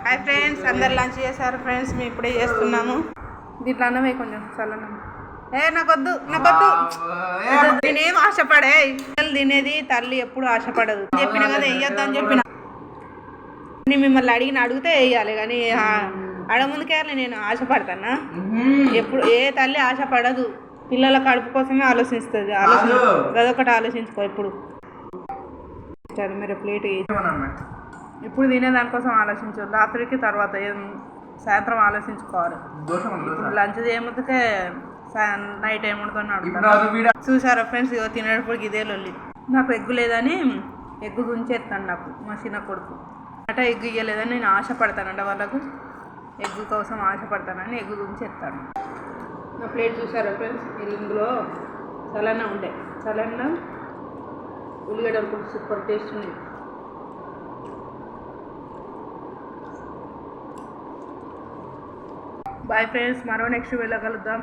Hi friends, అందరు lunch చేశారు friends. మేము ఇప్పుడే చేస్తున్నాము. దీంట్లో అన్నమే కొంచెం చల్లనం. నాకొద్దు నేనేం ఆశపడే తినేది తల్లి ఎప్పుడు ఆశపడదు. చెప్పిన కదా వేయొద్దు అని చెప్పిన. నేను మిమ్మల్ని అడిగితే వేయాలి, కానీ అడగముందుకే నేను ఆశపడతానా? ఎప్పుడు ఏ తల్లి ఆశపడదు, పిల్లల కడుపు కోసమే ఆలోచిస్తుంది. అదొకటి ఆలోచించుకో. ఇప్పుడు మీరు ప్లేట్ ఇప్పుడు తినేదానికోసం ఆలోచించు, రాత్రికి తర్వాత సాయంత్రం ఆలోచించుకోవాలి. ఇప్పుడు లంచ్ చేయముందుకే నైట్ ఏముండుతున్నాడు చూసారా ఫ్రెండ్స్. తినేటప్పుడు ఇదే లొల్లి. నాకు ఎగ్గు లేదని ఎగ్గు గుంచేస్తాను నాకు మా చిన్న కొడుకు. ఎగ్గు ఇవ్వలేదని నేను ఆశపడతానంట, వాళ్ళకు ఎగ్గు కోసం ఆశపడతానని ఎగ్గు గుంచేస్తాను. నా ప్లేట్ చూసారా ఫ్రెండ్స్. ఇందులో చలన ఉండే చలన ఉల్లిగడ్డలు కూడా సూపర్ టేస్ట్ ఉంది. బాయ్ ఫ్రెండ్స్, మరో నెక్స్ట్ వీడియోలో కలుద్దాం.